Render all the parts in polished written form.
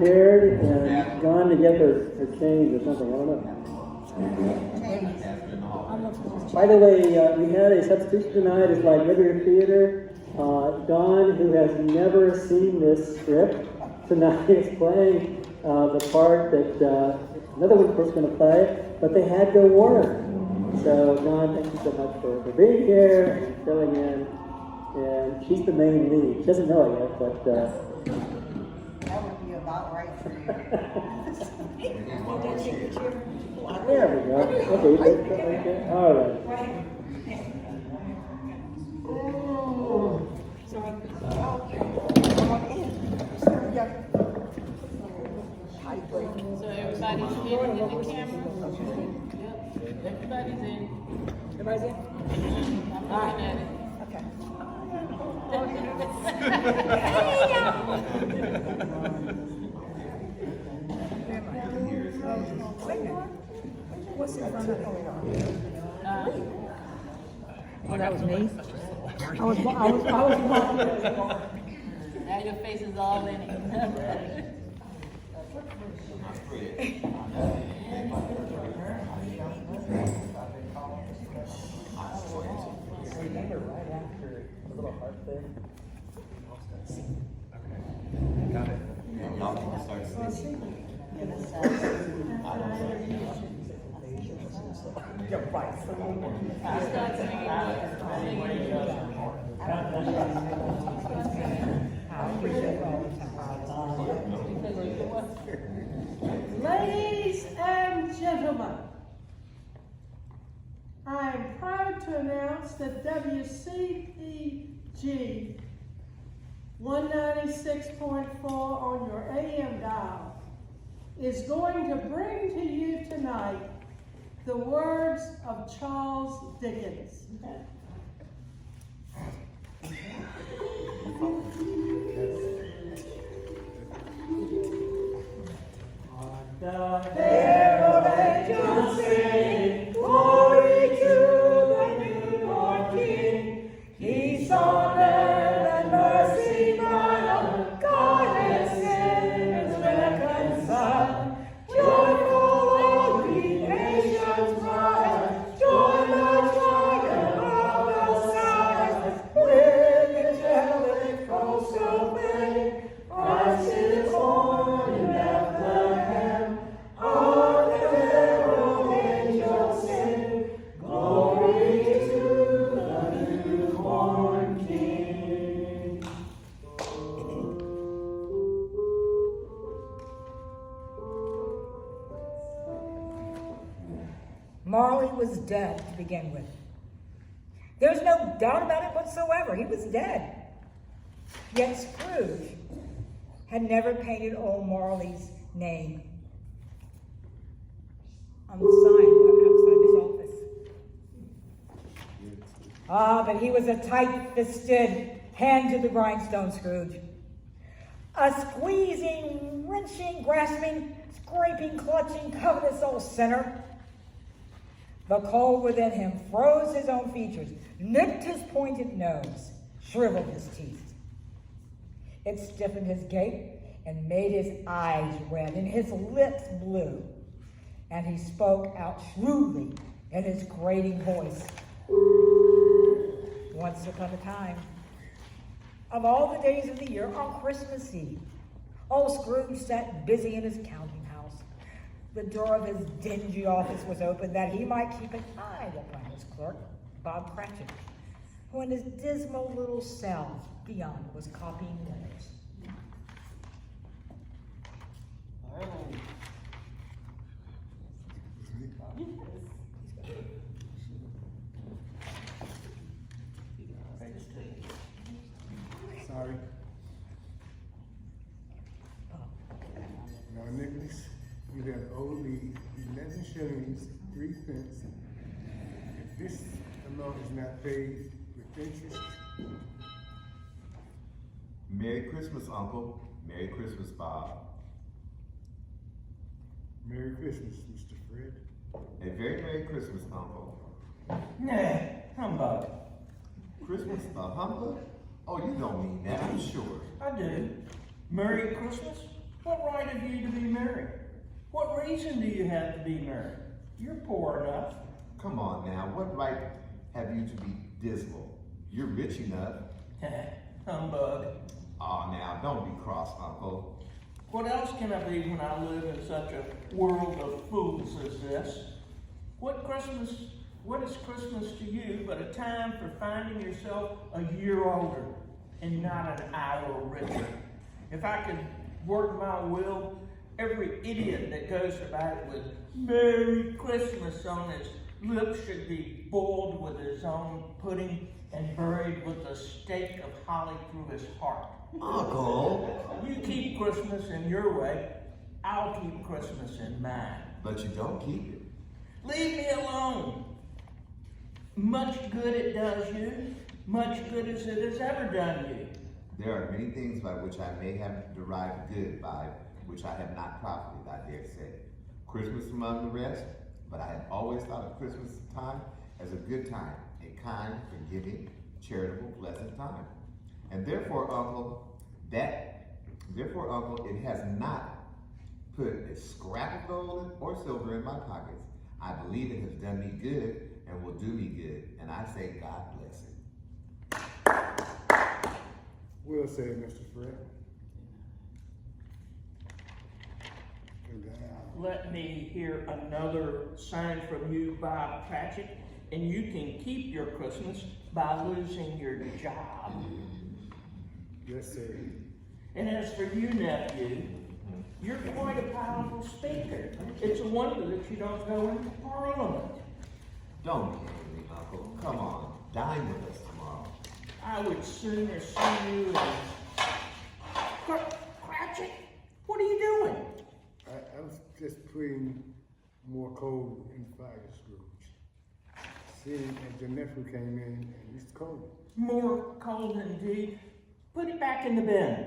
Scared and gone to get her change or something. I don't know. By the way, we had a substitution tonight. It's like regular theater. Dawn, who has never seen this script, tonight is playing the part that another one was going to play, but they had to work. So, Dawn, thank you so much for being here and filling in. And she's the main lead. She doesn't know it yet, but... that would be about right for you. There we go. Okay, all right. So everybody's in the camera? Yep. Everybody's in. Everybody's in? I'm looking at it. Okay. What's in front of Oh, that was me? I was Now your face is all in it. Remember right after the little heart thing? Okay. Got it. Y'all can start singing. You're right. Ladies and gentlemen, I am proud to announce that WCPG 196.4 on your AM dial is going to bring to you tonight the words of Charles Dickens. Herald angels sing, glory to the newborn King. Peace on earth and mercy mild, God and sinners reconciled. Joyful all ye nations rise, join the triumph of the Messiah. With angelic hosts obey, Christ is born in Bethlehem. On the herald angels sing, glory to the newborn King. Marley was dead to begin with. There's no doubt about it whatsoever. He was dead. Yet Scrooge had never painted old Marley's name on the sign outside his office. Ah, but he was a tight-fisted, hand-to-the-grindstone Scrooge. A squeezing, wrenching, grasping, scraping, clutching, covetous old sinner. The cold within him froze his own features, nipped his pointed nose, shriveled his teeth. It stiffened his gait and made his eyes red and his lips blue. And he spoke out shrewdly in his grating voice. Once upon a time, of all the days of the year, on Christmas Eve, old Scrooge sat busy in his counting house. The door of his dingy office was open that he might keep an eye upon his clerk, Bob Cratchit, who in his dismal little cell beyond was copying letters. Sorry. Now, Nicholas, you have owed me 11 shillings, 3 pence. If this amount is not paid with interest, Merry Christmas, Uncle. Merry Christmas, Bob. Merry Christmas, Mr. Fred. A very Merry Christmas, Uncle. Nah, humbug. Christmas humbug? Oh, you don't mean that, I'm sure. I do. Merry Christmas? What right have you to be married? What reason do you have to be married? You're poor enough. Come on now, what right have you to be dismal? You're rich enough. Humbug. Aw, now, don't be cross, Uncle. What else can I be when I live in such a world of fools as this? What is Christmas to you but a time for finding yourself a year older and not an hour richer? If I could work my will, every idiot that goes about it with Merry Christmas on his lips should be boiled with his own pudding and buried with a stake of holly through his heart. Uncle! You keep Christmas in your way, I'll keep Christmas in mine. But you don't keep it. Leave me alone. Much good it does you, much good as it has ever done you. There are many things by which I may have derived good by which I have not profited, I dare say. Christmas among the rest, but I have always thought of Christmas time as a good time, a kind, forgiving, charitable, pleasant time. And therefore, Uncle, it has not put a scrap of gold or silver in my pockets. I believe it has done me good and will do me good, and I say God bless it. Well said, Mr. Fred. Let me hear another sign from you, Bob Cratchit, and you can keep your Christmas by losing your job. Yes, sir. And as for you, nephew, you're quite a powerful speaker. It's a wonder that you don't go into Parliament. Don't be angry, Uncle. Come on, dine with us tomorrow. I would sooner see you in... Cratchit, what are you doing? I was just putting more coal in the fire, Scrooge. Seeing as your nephew came in and it's cold. More cold indeed. Put it back in the bin.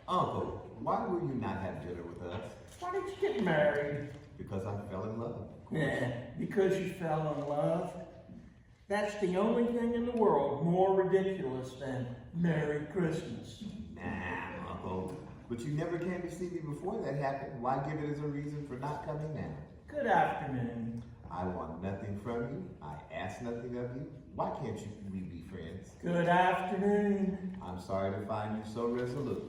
Uncle, why will you not have dinner with us? Why did you get married? Because I fell in love. Yeah, because you fell in love. That's the only thing in the world more ridiculous than Merry Christmas. Nah, Uncle. But you never came to see me before that happened. Why give it as a reason for not coming now? Good afternoon. I want nothing from you. I ask nothing of you. Why can't we be friends? Good afternoon. I'm sorry to find you so resolute.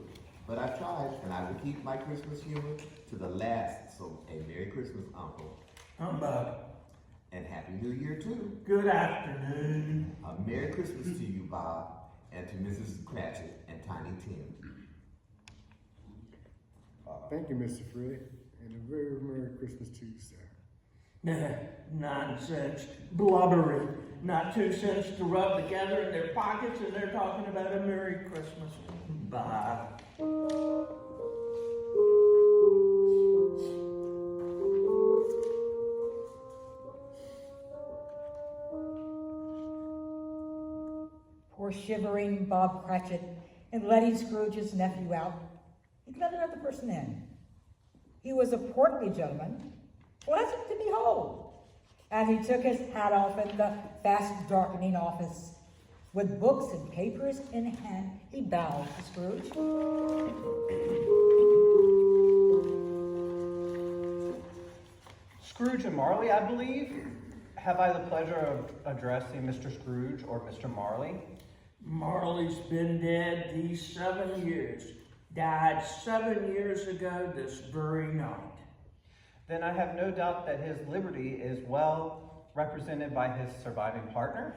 But I've tried, and I will keep my Christmas humor to the last. So, a Merry Christmas, Uncle. Humbug. And Happy New Year, too. Good afternoon. A Merry Christmas to you, Bob, and to Mrs. Cratchit and Tiny Tim. Thank you, Mr. Fred, and a very Merry Christmas to you, sir. Nonsense. Blubbery. Not 2 cents to rub together in their pockets, and they're talking about a Merry Christmas. Bob. Poor shivering Bob Cratchit, in letting Scrooge's nephew out, he let another person in. He was a portly gentleman, pleasant to behold, and he took his hat off in the fast-darkening office. With books and papers in hand, he bowed to Scrooge. Scrooge and Marley, I believe. Have I the pleasure of addressing Mr. Scrooge or Mr. Marley? Marley's been dead these 7 years. Died 7 years ago this very night. Then I have no doubt that his liberty is well represented by his surviving partner.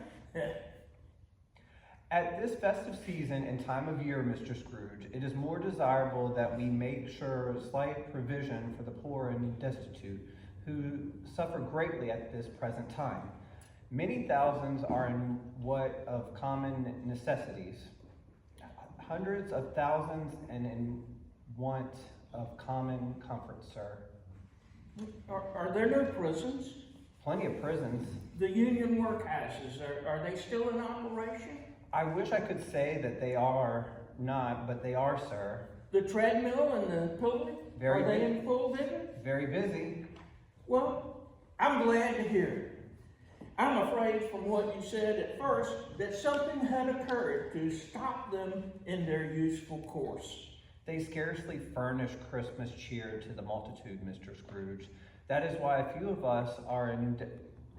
At this festive season and time of year, Mr. Scrooge, it is more desirable that we make sure slight provision for the poor and destitute who suffer greatly at this present time. Many thousands are in want of common necessities. Hundreds of thousands and in want of common comfort, sir. Are there no prisons? Plenty of prisons. The union workhouses, are they still in operation? I wish I could say that they are not, but they are, sir. The treadmill and the pillory? Very Are they busy. in full vigor? Very busy. Well, I'm glad to hear it. I'm afraid from what you said at first that something had occurred to stop them in their useful course. They scarcely furnish Christmas cheer to the multitude, Mr. Scrooge. That is why a few of us are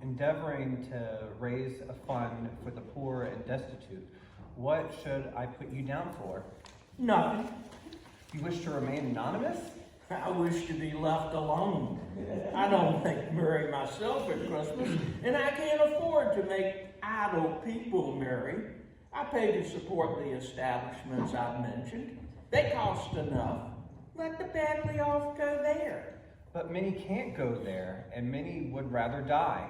endeavoring to raise a fund for the poor and destitute. What should I put you down for? Nothing. You wish to remain anonymous? I wish to be left alone. I don't make merry myself at Christmas, and I can't afford to make idle people merry. I pay to support the establishments I've mentioned. They cost enough. Let the badly off go there. But many can't go there, and many would rather die.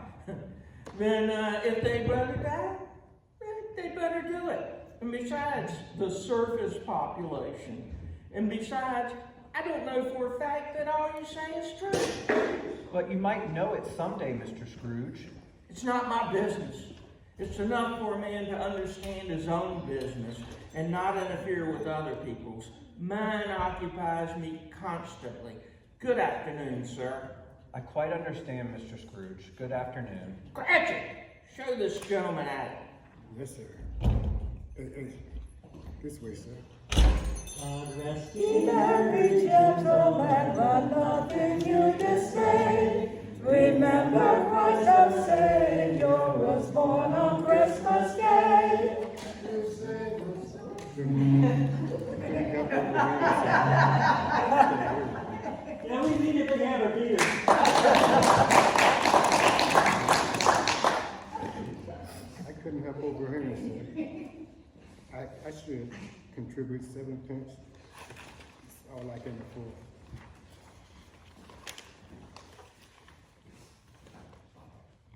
Then if they'd rather die, they'd better do it. And besides, the surface population. And besides, I don't know for a fact that all you say is true. But you might know it someday, Mr. Scrooge. It's not my business. It's enough for a man to understand his own business and not interfere with other people's. Mine occupies me constantly. Good afternoon, sir. I quite understand, Mr. Scrooge. Good afternoon. Cratchit, show this gentleman out. Yes, sir. This way, sir. In every gentleman, let nothing you dismay. Remember Christ our Savior was born on Christmas Day. Now we need it together, Peter. I couldn't help overhearing, sir. I should contribute 7 pence. It's all I can afford.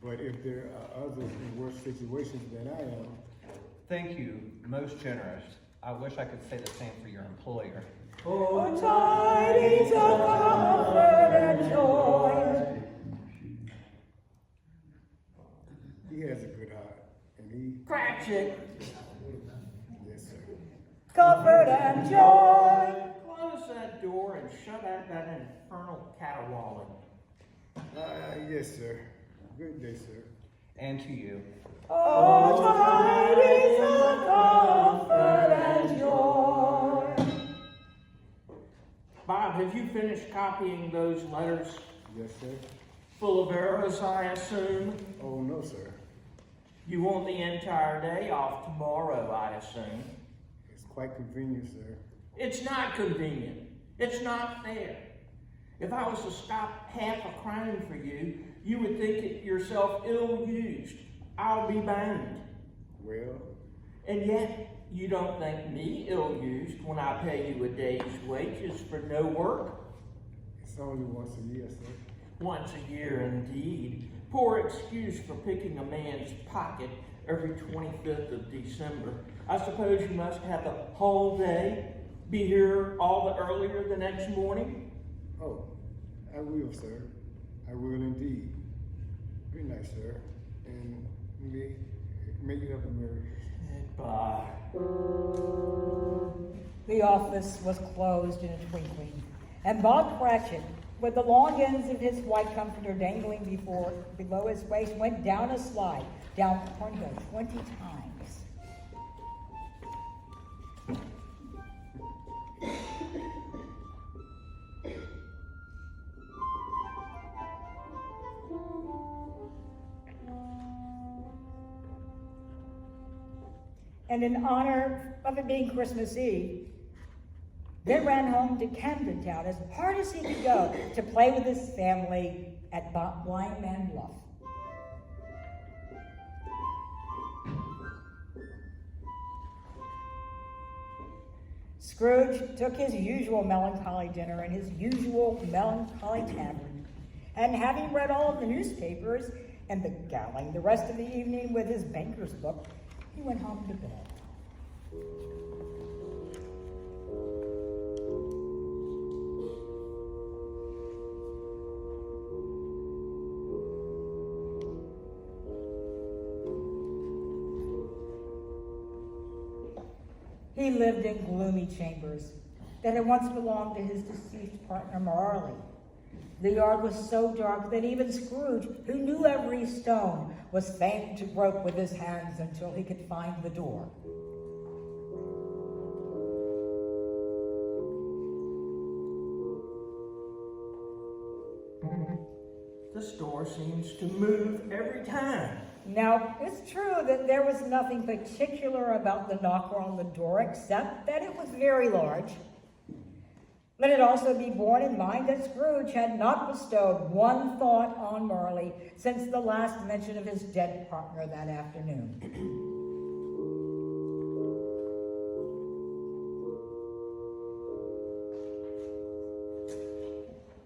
But if there are others in worse situations than I am, Thank you, most generous. I wish I could say the same for your employer. Oh, tidings of comfort and joy. he has a good heart, and he, Cratchit, yes, sir. Comfort and joy. close that door and shut out that infernal caterwauling. Yes, sir. Good day, sir. And to you. Oh, tidings of comfort and joy. Bob, have you finished copying those letters? Yes, sir. Full of errors, I assume? Oh, no, sir. You want the entire day off tomorrow, I assume? It's quite convenient, sir. It's not convenient. It's not fair. If I was to stop half a crown for you, you would think it yourself ill-used. I'll be bound. Well, And yet, you don't think me ill-used when I pay you a day's wages for no work? it's only once a year, sir. Once a year, indeed. Poor excuse for picking a man's pocket every 25th of December. I suppose you must have the whole day, be here all the earlier the next morning? Oh, I will, sir. I will indeed. Good night, sir. And may you have a merry Goodbye. The office was closed in a twinkling, and Bob Cratchit, with the long ends of his white comforter dangling below his waist, went down a slide, down Cornhill 20 times. And in honor of it being Christmas Eve, Ben ran home to Camden Town as hard as he could go to play with his family at Blind Man Bluff. Scrooge took his usual melancholy dinner in his usual melancholy tavern, and having read all of the newspapers and beguiling the rest of the evening with his banker's book, he went home to bed. He lived in gloomy chambers that had once belonged to his deceased partner Marley. The yard was so dark that even Scrooge, who knew every stone, was fain to grope with his hands until he could find the door. The store seems to move every time. Now, it's true that there was nothing particular about the knocker on the door except that it was very large. Let it also be borne in mind that Scrooge had not bestowed one thought on Marley since the last mention of his dead partner that afternoon.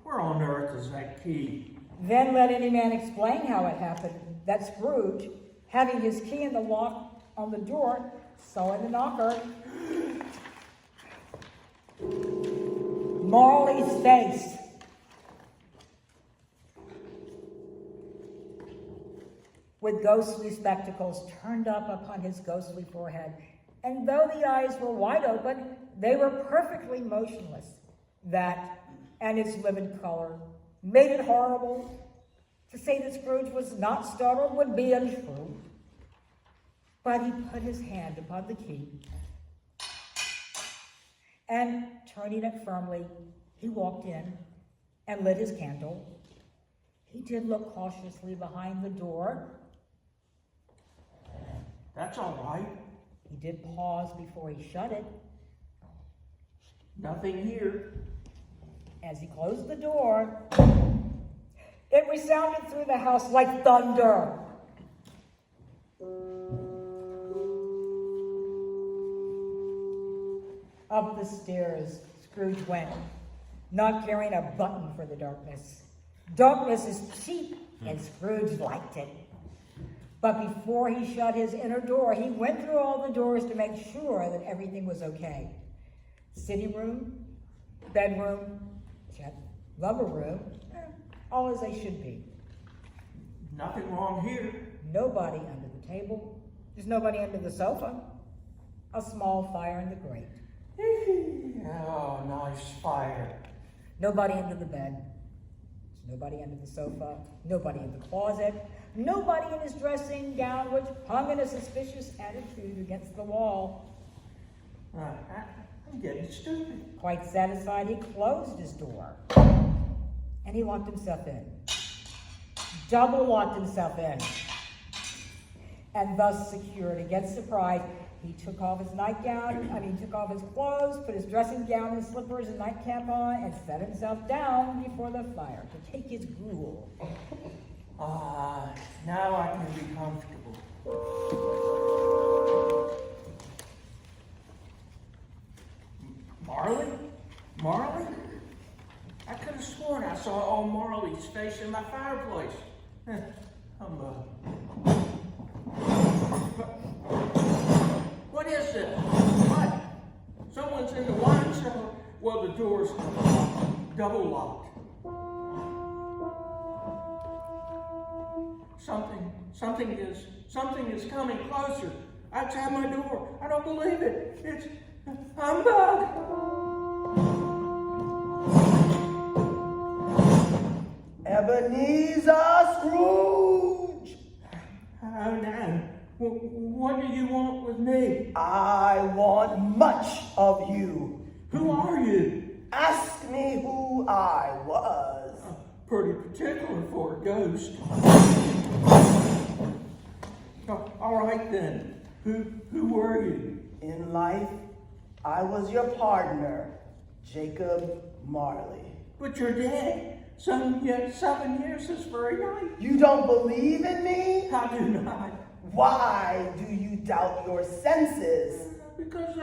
Where on earth is that key? Then let any man explain how it happened that Scrooge, having his key in the lock on the door, saw in the knocker Marley's face. With ghostly spectacles turned up upon his ghostly forehead, and though the eyes were wide open, they were perfectly motionless. That, and its livid color, made it horrible. To say that Scrooge was not startled would be untrue. But he put his hand upon the key, and turning it firmly, he walked in and lit his candle. He did look cautiously behind the door. That's all right. He did pause before he shut it. Nothing here. As he closed the door, it resounded through the house like thunder. Up the stairs Scrooge went, not caring a button for the darkness. Darkness is cheap, and Scrooge liked it. But before he shut his inner door, he went through all the doors to make sure that everything was okay. Sitting room, bedroom, lover room, all as they should be. Nothing wrong here. Nobody under the table. There's nobody under the sofa. A small fire in the grate. Oh, nice fire. Nobody under the bed. There's nobody under the sofa. Nobody in the closet. Nobody in his dressing gown, which hung in a suspicious attitude against the wall. I'm getting stupid. Quite satisfied, he closed his door. And he locked himself in. Double locked himself in. And thus secured against surprise, he took off his took off his clothes, put his dressing gown and slippers and nightcap on, and set himself down before the fire to take his gruel. Now I can be comfortable. Marley? I could have sworn I saw old Marley's face in my fireplace. Humbug. What is this? What? Someone's in the wine cellar? Well, the door's double locked. Something is coming closer. Outside my door. I don't believe it. It's humbug. Ebenezer Scrooge! Oh, no. What do you want with me? I want much of you. Who are you? Ask me who I was. Pretty particular for a ghost. All right then. Who were you? In life, I was your partner, Jacob Marley. But you're dead. 7 years this very night. You don't believe in me? I do not. Why do you doubt your senses? Because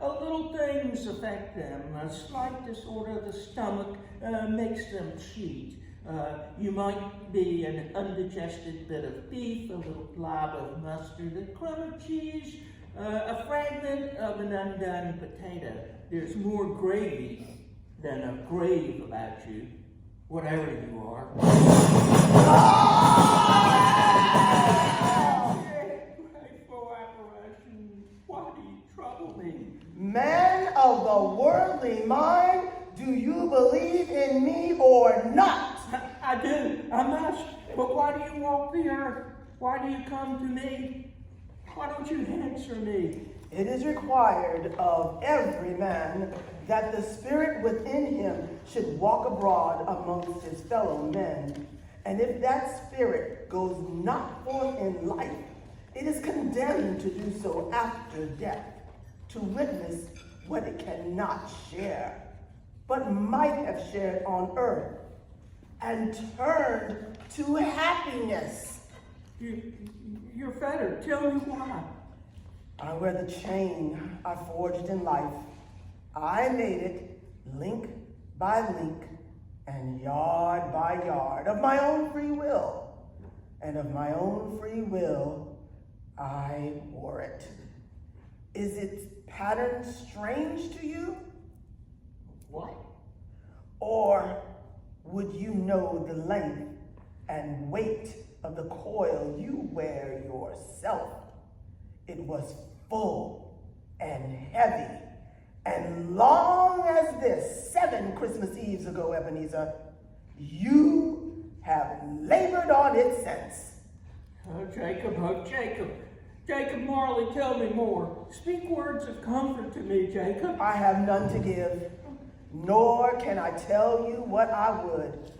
little things affect them. A slight disorder of the stomach makes them cheat. You might be an undigested bit of beef, a little blob of mustard, a crumb of cheese, a fragment of an undone potato. There's more gravy than a grave about you, whatever you are. Grateful apparition, why do you trouble me? Man of the worldly mind, do you believe in me or not? I do, I must. But why do you walk the earth? Why do you come to me? Why don't you answer me? It is required of every man that the spirit within him should walk abroad amongst his fellow men. And if that spirit goes not forth in life, it is condemned to do so after death, to witness what it cannot share, but might have shared on earth, and turned to happiness. You're fettered. Tell me why. I wear the chain I forged in life. I made it link by link and yard by yard of my own free will. And of my own free will, I wore it. Is its pattern strange to you? What? Or would you know the length and weight of the coil you wear yourself? It was full and heavy, and long as this 7 Christmas Eves ago, Ebenezer, you have labored on it since. Oh, Jacob, oh, Jacob. Jacob Marley, tell me more. Speak words of comfort to me, Jacob. I have none to give, nor can I tell you what I would.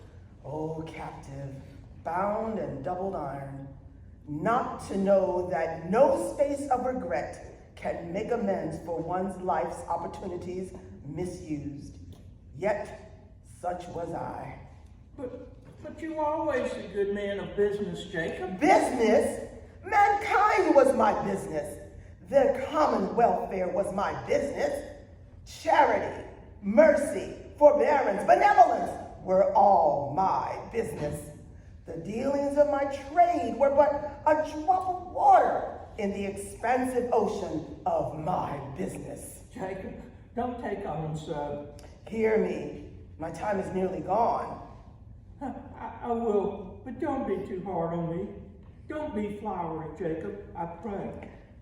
Oh, captive, bound and doubled iron, not to know that no space of regret can make amends for one's life's opportunities misused. Yet, such was I. But you were always a good man of business, Jacob. Business? Mankind was my business. Their common welfare was my business. Charity, mercy, forbearance, benevolence were all my business. The dealings of my trade were but a drop of water in the expansive ocean of my business. Jacob, don't take on so. Hear me, my time is nearly gone. I will, but don't be too hard on me. Don't be flowery, Jacob, I pray.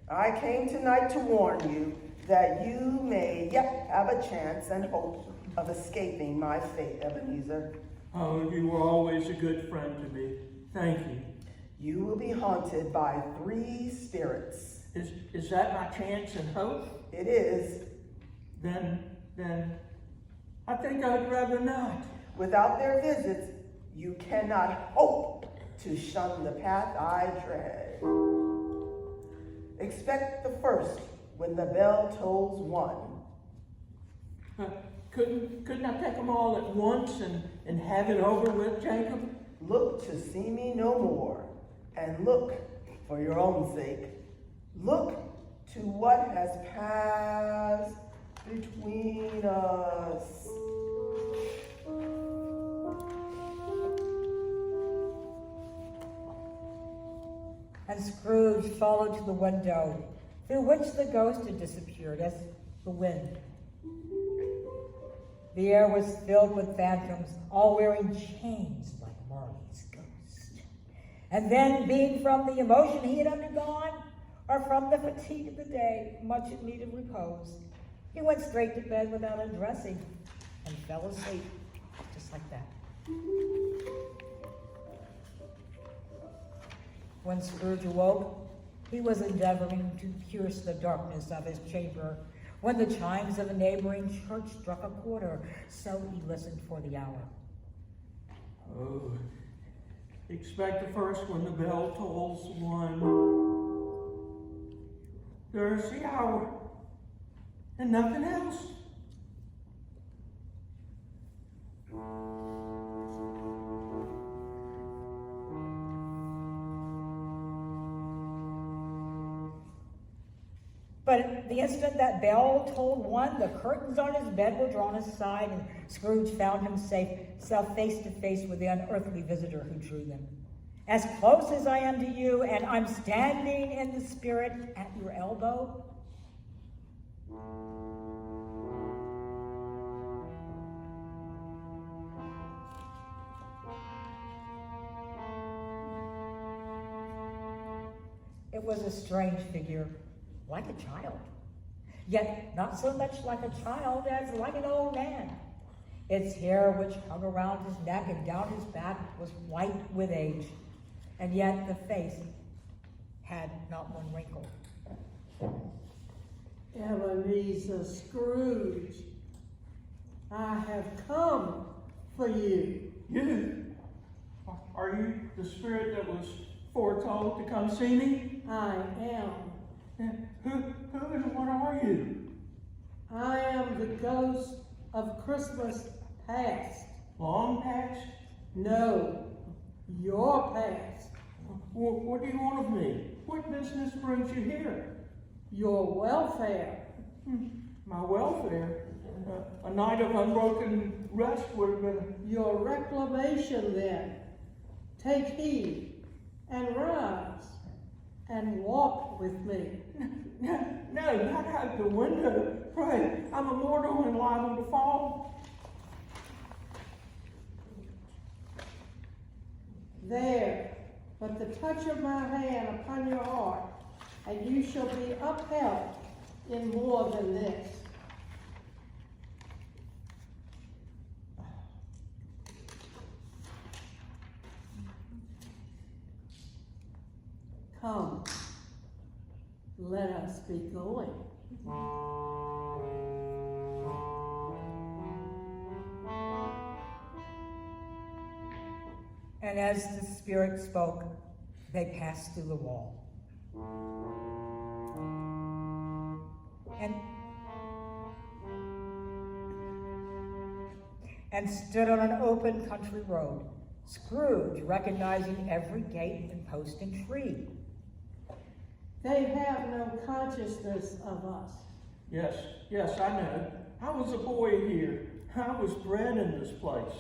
I came tonight to warn you that you may yet have a chance and hope of escaping my fate, Ebenezer. Oh, you were always a good friend to me. Thank you. You will be haunted by 3 spirits. Is that my chance and hope? It is. Then, I think I'd rather not. Without their visits, you cannot hope to shun the path I tread. Expect the first when the bell tolls 1. Couldn't I take them all at once and have it over with, Jacob? Look to see me no more, and look for your own sake. Look to what has passed between us. And Scrooge followed to the window, through which the ghost had disappeared as the wind. The air was filled with phantoms, all wearing chains like Marley's ghost. And then, being from the emotion he had undergone, or from the fatigue of the day, much in need of repose, he went straight to bed without undressing and fell asleep, just like that. When Scrooge awoke, he was endeavoring to pierce the darkness of his chamber when the chimes of a neighboring church struck a quarter, so he listened for the hour. Oh, expect the first when the bell tolls 1. There's the hour, and nothing else. But the instant that bell tolled 1, the curtains on his bed were drawn aside, and Scrooge found himself face to face with the unearthly visitor who drew them. As close as I am to you, and I'm standing in the spirit at your elbow. It was a strange figure, like a child, yet not so much like a child as like an old man. Its hair, which hung around his neck and down his back, was white with age, and yet the face had not one wrinkle. Ebenezer Scrooge, I have come for you. You? Are you the spirit that was foretold to come see me? I am. And who and what are you? I am the ghost of Christmas past. Long past? No, your past. What do you want of me? What business brings you here? Your welfare. My welfare? A night of unbroken rest would have been... Your reclamation then. Take heed and rise and walk with me. No, not out the window. Pray, I'm immortal and liable to fall. There, but the touch of my hand upon your heart, and you shall be upheld in more than this. Come, let us be going. And as the Spirit spoke, they passed through the wall. And stood on an open country road, Scrooge recognizing every gate and post and tree. They have no consciousness of us. Yes, I know. I was a boy here. I was bred in this place.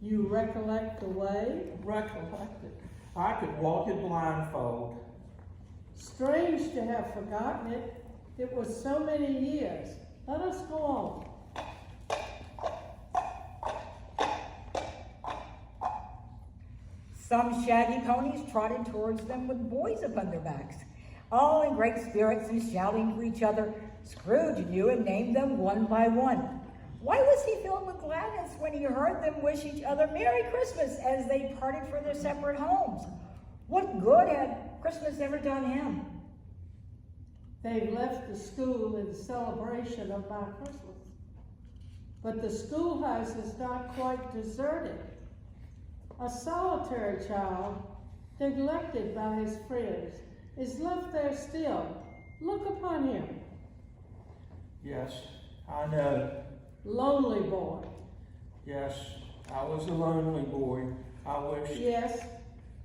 You recollect the way? Recollect it. I could walk it blindfold. Strange to have forgotten it. It was so many years. Let us go on. Some shaggy ponies trotted towards them with boys upon their backs, all in great spirits and shouting to each other. Scrooge knew and named them one by one. Why was he filled with gladness when he heard them wish each other Merry Christmas as they parted for their separate homes? What good had Christmas ever done him? They've left the school in celebration of my Christmas. But the schoolhouse is not quite deserted. A solitary child, neglected by his friends, is left there still. Look upon him. Yes, I know. Lonely boy. Yes, I was a lonely boy. I wish... Yes.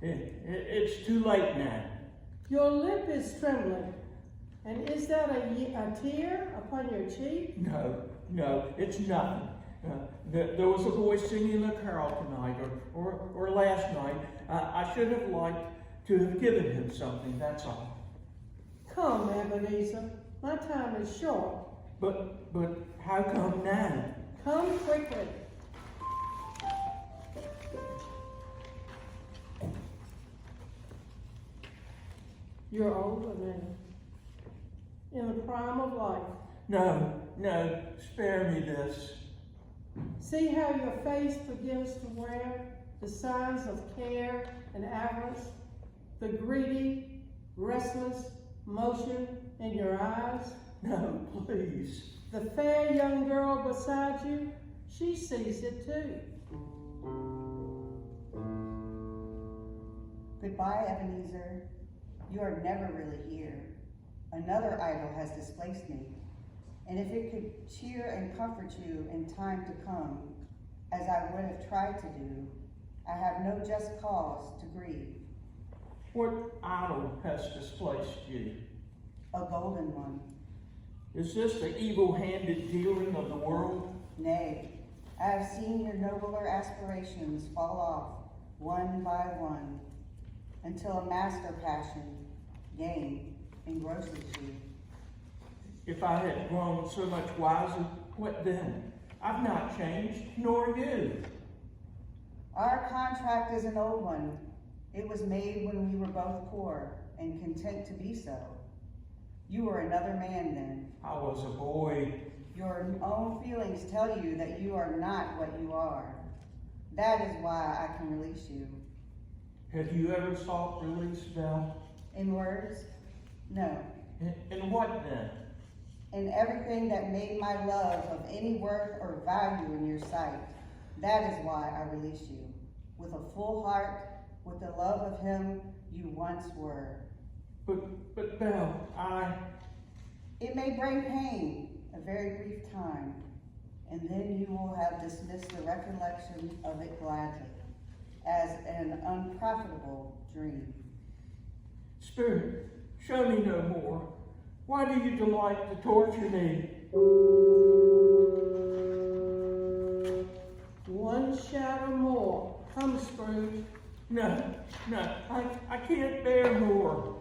It's too late now. Your lip is trembling. And is that a tear upon your cheek? No, it's nothing. There was a boy singing a carol tonight, or last night. I should have liked to have given him something, that's all. Come, Ebenezer. My time is short. But how come now? Come quickly. You're older than in the prime of life. No, spare me this. See how your face begins to wear the signs of care and avarice, the greedy, restless motion in your eyes? No, please. The fair young girl beside you, she sees it too. Goodbye, Ebenezer. You are never really here. Another idol has displaced me. And if it could cheer and comfort you in time to come, as I would have tried to do, I have no just cause to grieve. What idol has displaced you? A golden one. Is this the evil-handed dealing of the world? Nay, I have seen your nobler aspirations fall off one by one, until a master passion, gain, engrosses you. If I had grown so much wiser, what then? I've not changed, nor you. Our contract is an old one. It was made when we were both poor and content to be so. You were another man then. I was a boy. Your own feelings tell you that you are not what you are. That is why I can release you. Have you ever sought release, Belle? In words? No. In what then? and everything that made my love of any worth or value in your sight. That is why I release you, with a full heart, with the love of him you once were. But Belle, It may bring pain, a very brief time, and then you will have dismissed the recollection of it gladly, as an unprofitable dream. Spirit, show me no more. Why do you delight to torture me? One shadow more. Come, Scrooge. No, I can't bear more.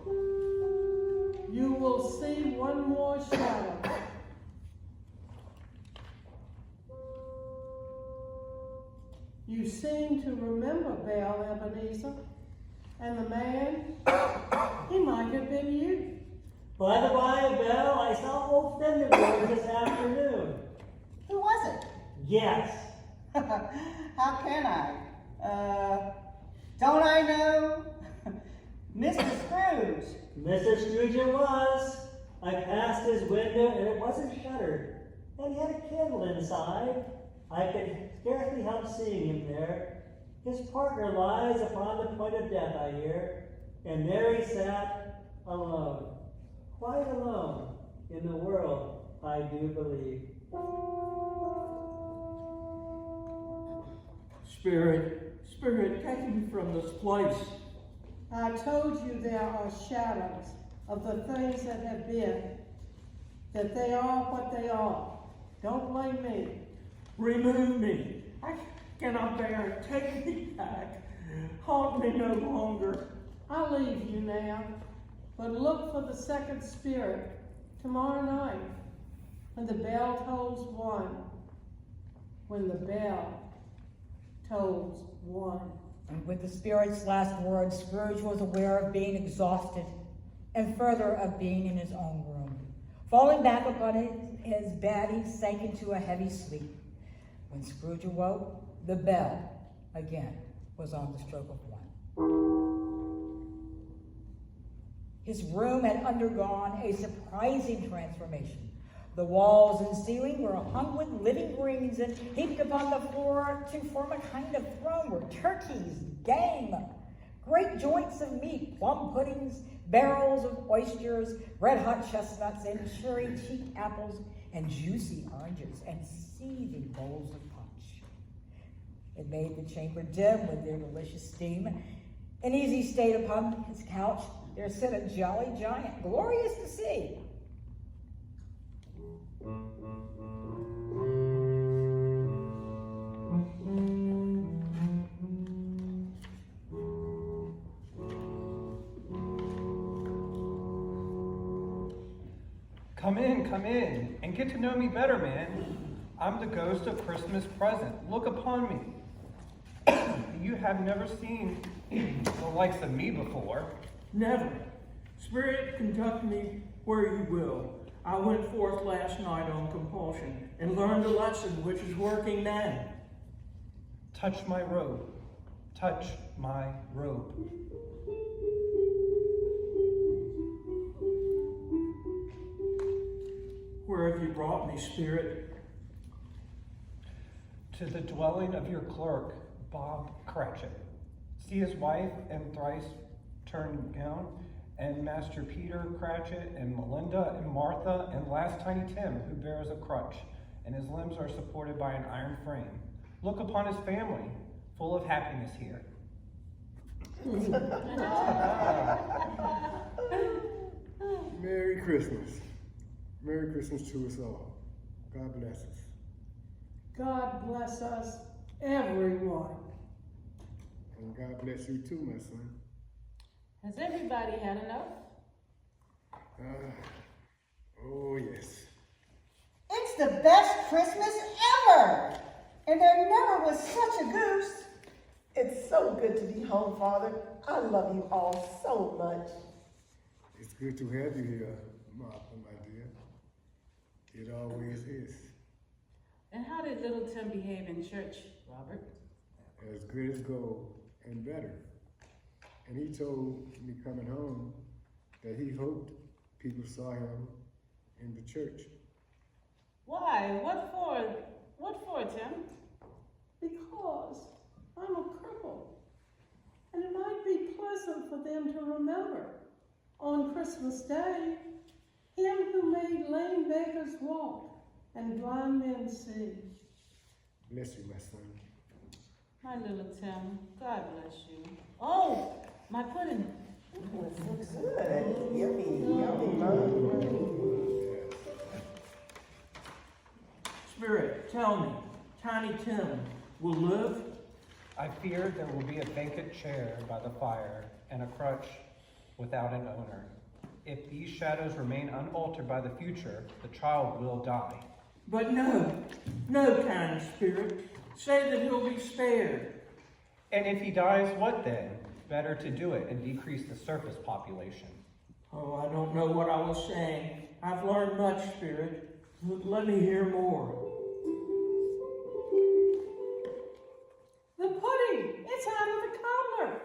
You will see one more shadow. You seem to remember Belle, Ebenezer, and the man, he might have been you. By the by, Belle, I saw old Fenderburg this afternoon. Who was it? Yes. How can I? Don't I know? Mr. Scrooge. Mr. Scrooge it was. I passed his window and it wasn't shuttered. And he had a candle inside. I could scarcely help seeing him there. His partner lies upon the point of death, I hear. And there he sat, alone. Quite alone in the world, I do believe. Spirit, take me from this place. I told you there are shadows of the things that have been, that they are what they are. Don't blame me. Remove me. I cannot bear it. Take me back. Haunt me no longer. I'll leave you now, but look for the second spirit tomorrow night when the bell tolls one. When the bell tolls one. And with the spirit's last words, Scrooge was aware of being exhausted and further of being in his own room. Falling back upon his bed, he sank into a heavy sleep. When Scrooge awoke, the bell, again, was on the stroke of one. His room had undergone a surprising transformation. The walls and ceiling were hung with living greens, and heaped upon the floor to form a kind of throne were turkeys, game, great joints of meat, plum puddings, barrels of oysters, red-hot chestnuts, and cherry-cheeked apples, and juicy oranges, and seething bowls of punch. It made the chamber dim with their delicious steam. In easy state upon his couch, there sat a jolly giant, glorious to see. Come in, and get to know me better, man. I'm the ghost of Christmas present. Look upon me. You have never seen the likes of me before. Never. Spirit, conduct me where you will. I went forth last night on compulsion and learned a lesson which is working now. Touch my robe. Touch my robe. Where have you brought me, Spirit? To the dwelling of your clerk, Bob Cratchit. See his wife and thrice turned gown, and Master Peter Cratchit, and Melinda, and Martha, and last Tiny Tim, who bears a crutch, and his limbs are supported by an iron frame. Look upon his family, full of happiness here. Merry Christmas. Merry Christmas to us all. God bless us. God bless us, everyone. And God bless you too, my son. Has everybody had enough? Oh, yes. It's the best Christmas ever! And there never was such a goose. It's so good to be home, Father. I love you all so much. It's good to have you here, Martha, my dear. It always is. And how did little Tim behave in church, Robert? As good as gold and better. And he told me coming home that he hoped people saw him in the church Why? What for? What for, Tim? Because I'm a cripple. And it might be pleasant for them to remember on Christmas Day him who made lame beggars walk and blind men see. Bless you, my son. My little Tim, God bless you. Oh, my pudding. Good. Yummy, yummy. Spirit, tell me, Tiny Tim will live? I fear there will be a vacant chair by the fire and a crutch without an owner. If these shadows remain unaltered by the future, the child will die. But no, kind spirit. Say that he'll be spared. And if he dies, what then? Better to do it and decrease the surface population. Oh, I don't know what I was saying. I've learned much, Spirit. Let me hear more. The pudding! It's out of the cobbler!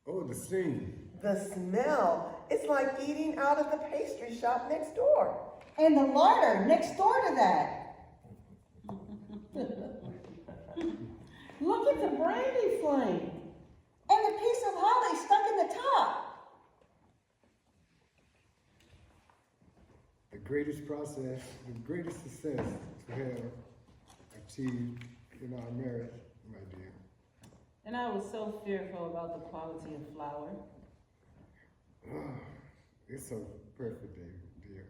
Oh, the scene. The smell, it's like eating out of the pastry shop next door. And the larder next door to that. Look at the brandy flame! And the piece of holly stuck in the top. The greatest process, the greatest success to have achieved in our marriage, my dear. And I was so fearful about the quality of flour. Oh, it's so perfect, dear.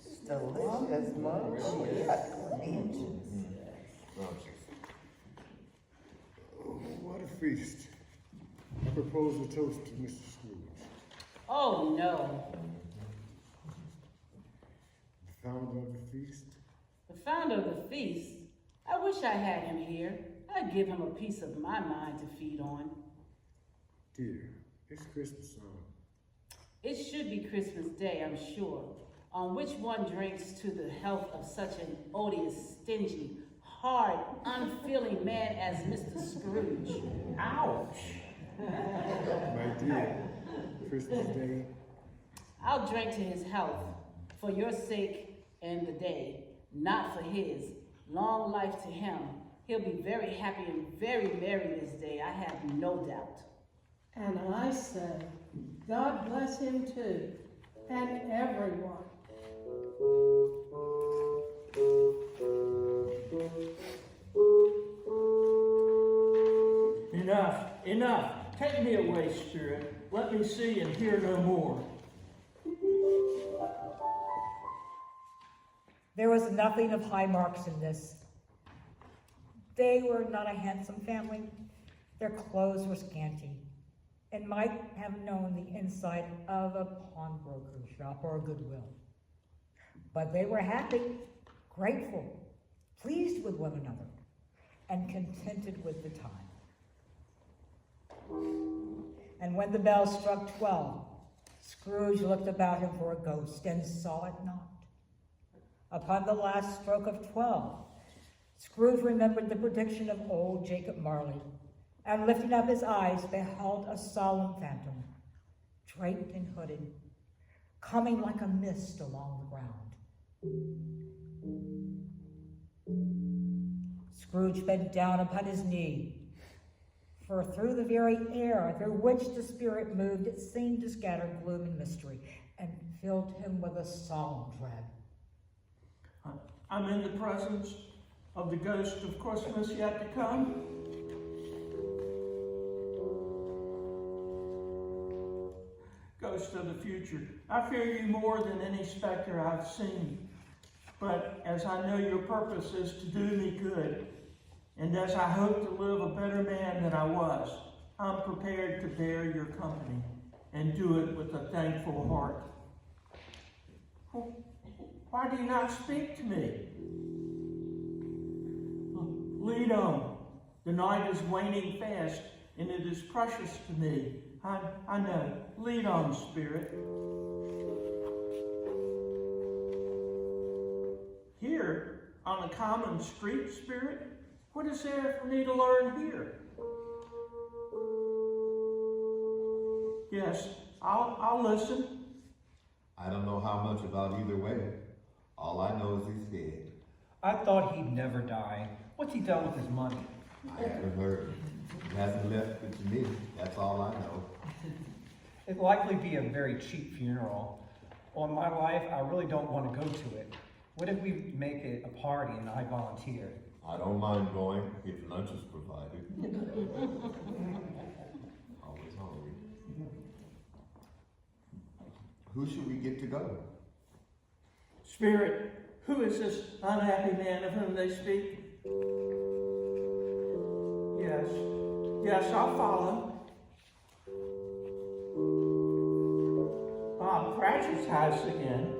It's delicious, Mom. Oh, what a feast. I propose a toast to Mr. Scrooge, Oh, no. the founder of the feast. The founder of the feast. I wish I had him here. I'd give him a piece of my mind to feed on. Dear, it's Christmas song. It should be Christmas Day, I'm sure, on which one drinks to the health of such an odious, stingy, hard, unfeeling man as Mr. Scrooge. Ouch! My dear, Christmas Day. I'll drink to his health, for your sake and the day, not for his. Long life to him. He'll be very happy and very merry this day, I have no doubt. And I say, God bless him too, and everyone. Enough. Take me away, Spirit. Let me see and hear no more. There was nothing of high marks in this. They were not a handsome family. Their clothes were scanty and might have known the inside of a pawnbroker's shop or a Goodwill. But they were happy, grateful, pleased with one another, and contented with the time. And when the bell struck 12, Scrooge looked about him for a ghost and saw it not. Upon the last stroke of 12, Scrooge remembered the prediction of old Jacob Marley, and lifting up his eyes, beheld a solemn phantom, draped and hooded, coming like a mist along the ground. Scrooge bent down upon his knee, for through the very air through which the spirit moved, it seemed to scatter gloom and mystery, and filled him with a solemn dread. I'm in the presence of the ghost of Christmas yet to come. Ghost of the future, I fear you more than any specter I've seen. But as I know your purpose is to do me good, and as I hope to live a better man than I was, I'm prepared to bear your company and do it with a thankful heart. Why do you not speak to me? Lead on. The night is waning fast, and it is precious to me. I know. Lead on, Spirit. Here, on a common street, Spirit? What is there for me to learn here? Yes, I'll listen. I don't know how much about either way. All I know is he's dead. I thought he'd never die. What's he done with his money? I haven't heard. He hasn't left it to me. That's all I know. It'd likely be a very cheap funeral. On my life, I really don't want to go to it. What if we make it a party and I volunteer? I don't mind going if lunch is provided. Always hungry. Who should we get to go? Spirit, who is this unhappy man of whom they speak? Yes, I'll follow. Bob Cratchit's house again.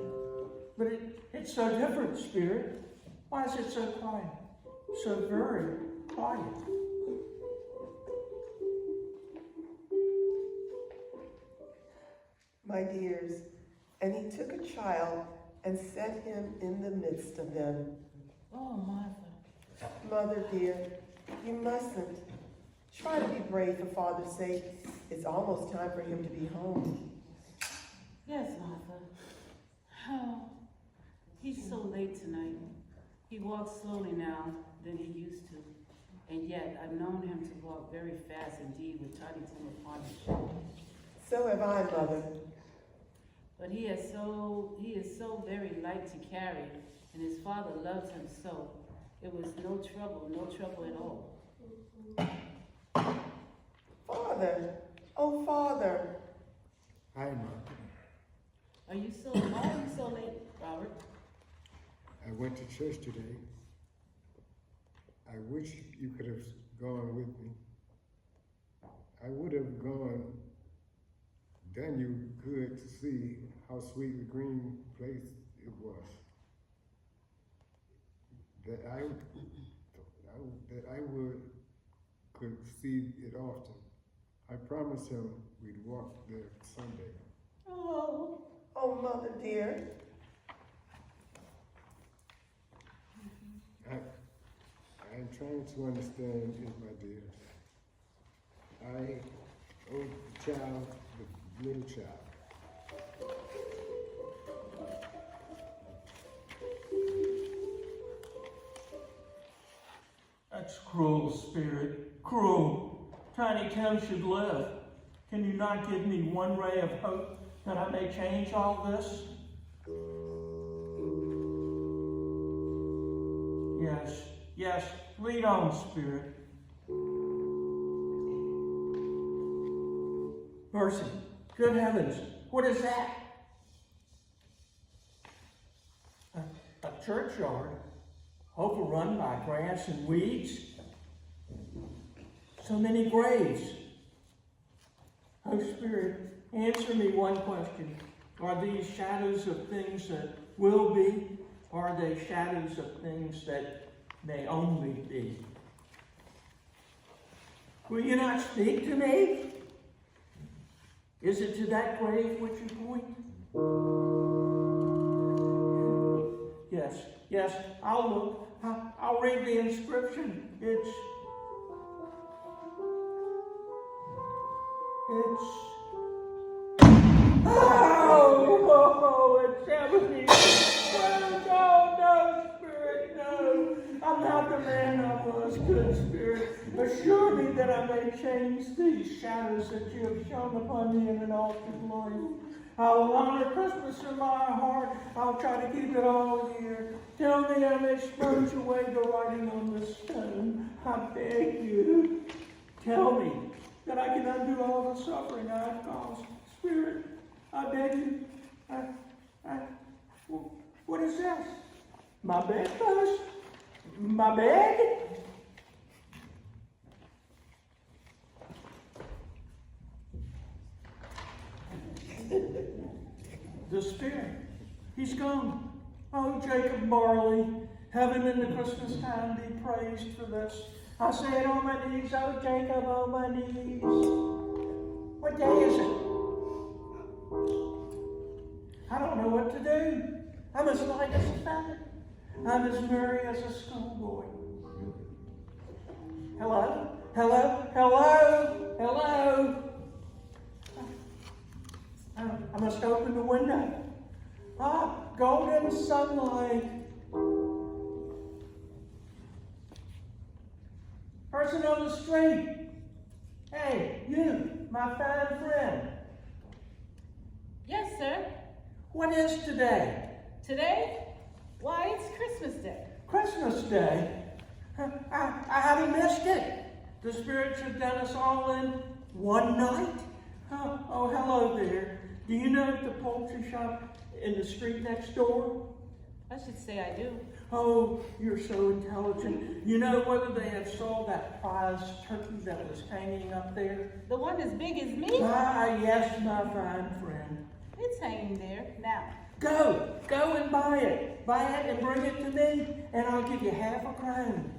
But it's so different, Spirit. Why is it so quiet? So very quiet. My dears, and he took a child and set him in the midst of them. Oh, Martha. Mother dear, you mustn't. Try to be brave for Father's sake. It's almost time for him to be home. Yes, Martha. Oh, he's so late tonight. He walks slowly now than he used to. And yet, I've known him to walk very fast indeed with Toddington upon his shoulder. So have I, Mother. But he is so very light to carry, and his father loves him so. It was no trouble at all. Father, oh Father. Hi, Mom. Why are you so late, Robert? I went to church today. I wish you could have gone with me. I would have done you good to see how sweet the green place it was. That I could see it often. I promised him we'd walk there Sunday. Oh, Mother dear. I'm trying to understand it, my dear. The little child. That's cruel, Spirit. Cruel. Tiny Tim should live. Can you not give me one ray of hope that I may change all this? Yes, lead on, Spirit. Mercy, good heavens, what is that? A churchyard, overrun by grass and weeds. So many graves. Oh, Spirit, answer me one question. Are these shadows of things that will be, or are they shadows of things that may only be? Will you not speak to me? Is it to that grave which you point? Yes, I'll look. I'll read the inscription. It's it's 70. No, Spirit, no. I'm not the man I was, good Spirit. Assure me that I may change these shadows that you have shown upon me in an altered life. I will honor Christmas in my heart. I'll try to keep it all year. Tell me I may spurge away the writing on the stone. I beg you. Tell me that I can undo all the suffering I have caused. Spirit, I beg you. What is this? My bedpost? My bed? The Spirit, he's gone. Oh, Jacob Marley, heaven in the Christmas time be praised for this. I say it on my knees, oh Jacob, on my knees. What day is it? I don't know what to do. I'm as light as a feather. I'm as merry as a schoolboy. Hello? Hello? Hello? Hello? I must open the window. Ah, golden sunlight. on the street. Hey, you, my fine friend. Yes, sir. What is today? Today? Why, it's Christmas Day. Christmas Day? I haven't missed it. The spirits have done us all in one night. Oh, hello there. Do you know the poultry shop in the street next door? I should say I do. Oh, you're so intelligent. You know whether they have sold that prize turkey that was hanging up there? The one as big as me? Ah, yes, my fine friend. It's hanging there now. Go and buy it. Buy it and bring it to me, and I'll give you half a crown.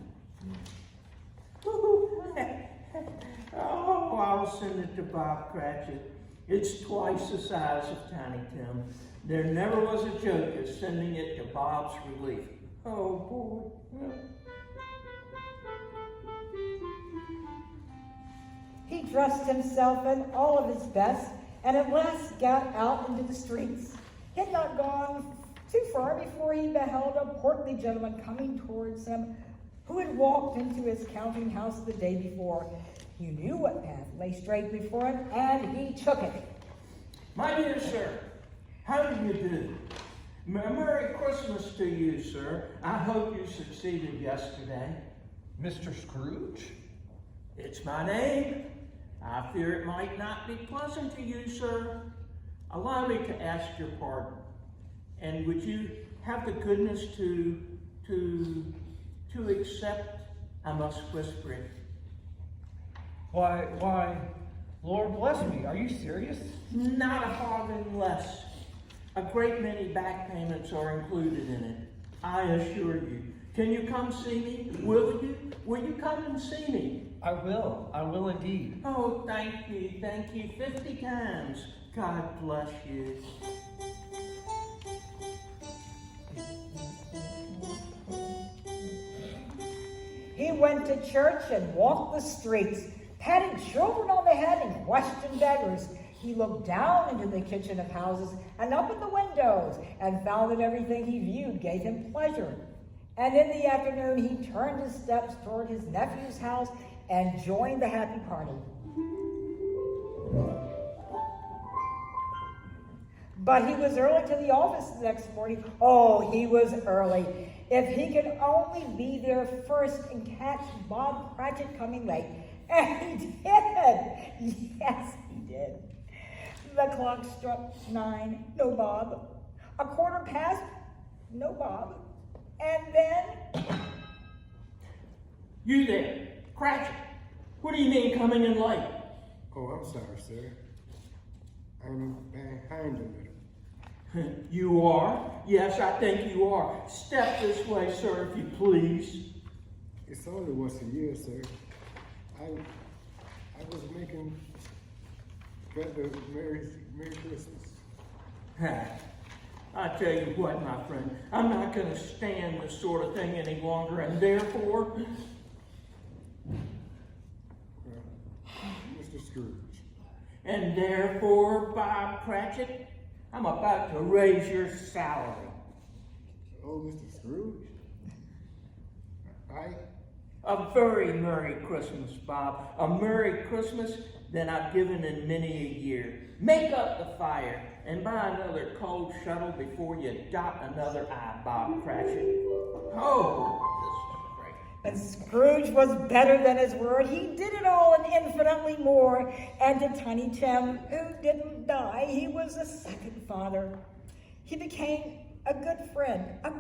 Oh, I'll send it to Bob Cratchit. It's twice the size of Tiny Tim. There never was a joke of sending it to Bob's relief. Oh, boy. He dressed himself in all of his best and at last got out into the streets. He had not gone too far before he beheld a portly gentleman coming towards him who had walked into his counting house the day before. He knew what path lay straight before him, and he took it. My dear sir, how do you do? Merry Christmas to you, sir. I hope you succeeded yesterday. Mr. Scrooge? It's my name. I fear it might not be pleasant to you, sir. Allow me to ask your pardon. And would you have the goodness to accept, I must whisper it. Why, Lord bless me, are you serious? Not a farthing less. A great many back payments are included in it, I assure you. Can you come see me? Will you? Will you come and see me? I will indeed. Oh, thank you 50 times. God bless you. He went to church and walked the streets, patted children on the head and questioned beggars. He looked down into the kitchen of houses and up at the windows and found that everything he viewed gave him pleasure. And in the afternoon, he turned his steps toward his nephew's house and joined the happy party. But he was early to the office the next morning. Oh, he was early. If he could only be there first and catch Bob Cratchit coming late. And he did. Yes, he did. The clock struck 9. No Bob. A quarter past. No Bob. And then... You there, Cratchit. What do you mean coming in late? Oh, I'm sorry, sir. I'm behind a little. You are? Yes, I think you are. Step this way, sir, if you please. It's only once a year, sir. I was making Brother Merry Christmas. I tell you what, my friend, I'm not going to stand this sort of thing any longer, and therefore... Mr. Scrooge. And therefore, Bob Cratchit, I'm about to raise your salary. Oh, Mr. Scrooge? A very Merry Christmas, Bob. A Merry Christmas than I've given in many a year. Make up the fire and buy another cold shuttle before you dot another I, Bob Cratchit. Oh, this is great. And Scrooge was better than his word. He did it all and infinitely more. And to Tiny Tim, who didn't die, he was a second father. He became a good friend, a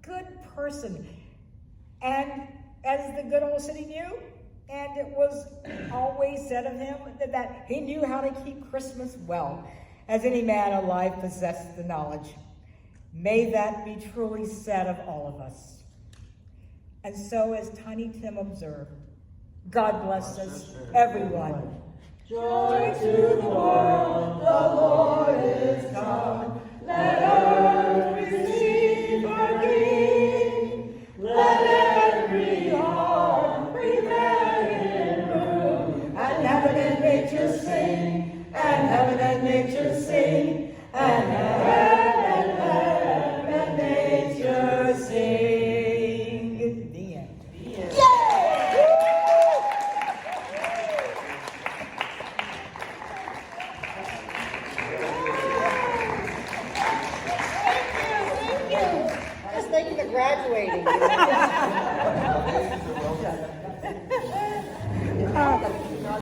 good person. And as the good old city knew, and it was always said of him that he knew how to keep Christmas well, as any man alive possessed the knowledge. May that be truly said of all of us. And so, as Tiny Tim observed, God bless us, everyone. Joy to the world, the Lord is come. Let earth receive her King. Let every heart prepare in room. And heaven and nature sing, and heaven and nature sing, and heaven and nature sing. The end. Yay! graduating.